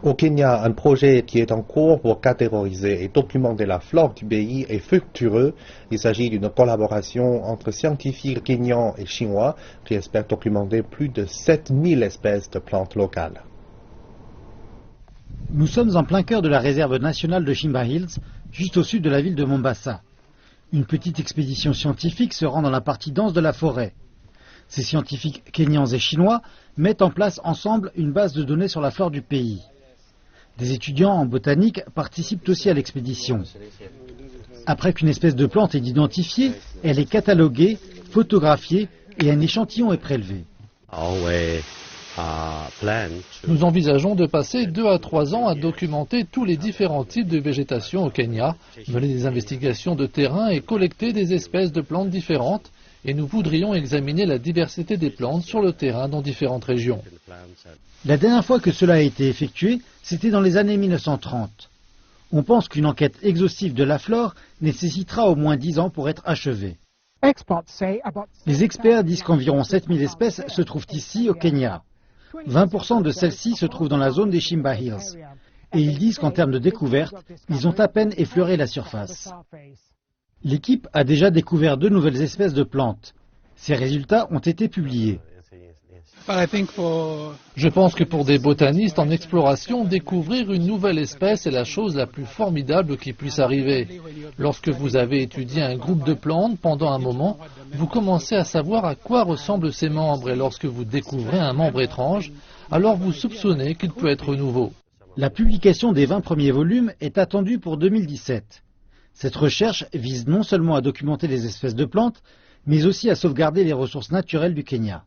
Au Kenya, un projet qui est en cours pour catégoriser et documenter la flore du pays est fructueux. Il s'agit d'une collaboration entre scientifiques kenyans et chinois qui espèrent documenter plus de 7000 espèces de plantes locales. Nous sommes en plein cœur de la réserve nationale de Shimba Hills, juste au sud de la ville de Mombasa. Une petite expédition scientifique se rend dans la partie dense de la forêt. Ces scientifiques kenyans et chinois mettent en place ensemble une base de données sur la flore du pays. Des étudiants en botanique participent aussi à l'expédition. Après qu'une espèce de plante est identifiée, elle est cataloguée, photographiée et un échantillon est prélevé. Nous envisageons de passer 2 à 3 ans à documenter tous les différents types de végétation au Kenya, mener des investigations de terrain et collecter des espèces de plantes différentes. Et nous voudrions examiner la diversité des plantes sur le terrain dans différentes régions. La dernière fois que cela a été effectué, c'était dans les années 1930. On pense qu'une enquête exhaustive de la flore nécessitera au moins 10 ans pour être achevée. Les experts disent qu'environ 7000 espèces se trouvent ici au Kenya. 20% de celles-ci se trouvent dans la zone des Shimba Hills. Et ils disent qu'en termes de découverte, ils ont à peine effleuré la surface. L'équipe a déjà découvert 2 nouvelles espèces de plantes. Ces résultats ont été publiés. Je pense que pour des botanistes en exploration, découvrir une nouvelle espèce est la chose la plus formidable qui puisse arriver. Lorsque vous avez étudié un groupe de plantes pendant un moment, vous commencez à savoir à quoi ressemblent ces membres et lorsque vous découvrez un membre étrange, alors vous soupçonnez qu'il peut être nouveau. La publication des 20 premiers volumes est attendue pour 2017. Cette recherche vise non seulement à documenter les espèces de plantes, mais aussi à sauvegarder les ressources naturelles du Kenya.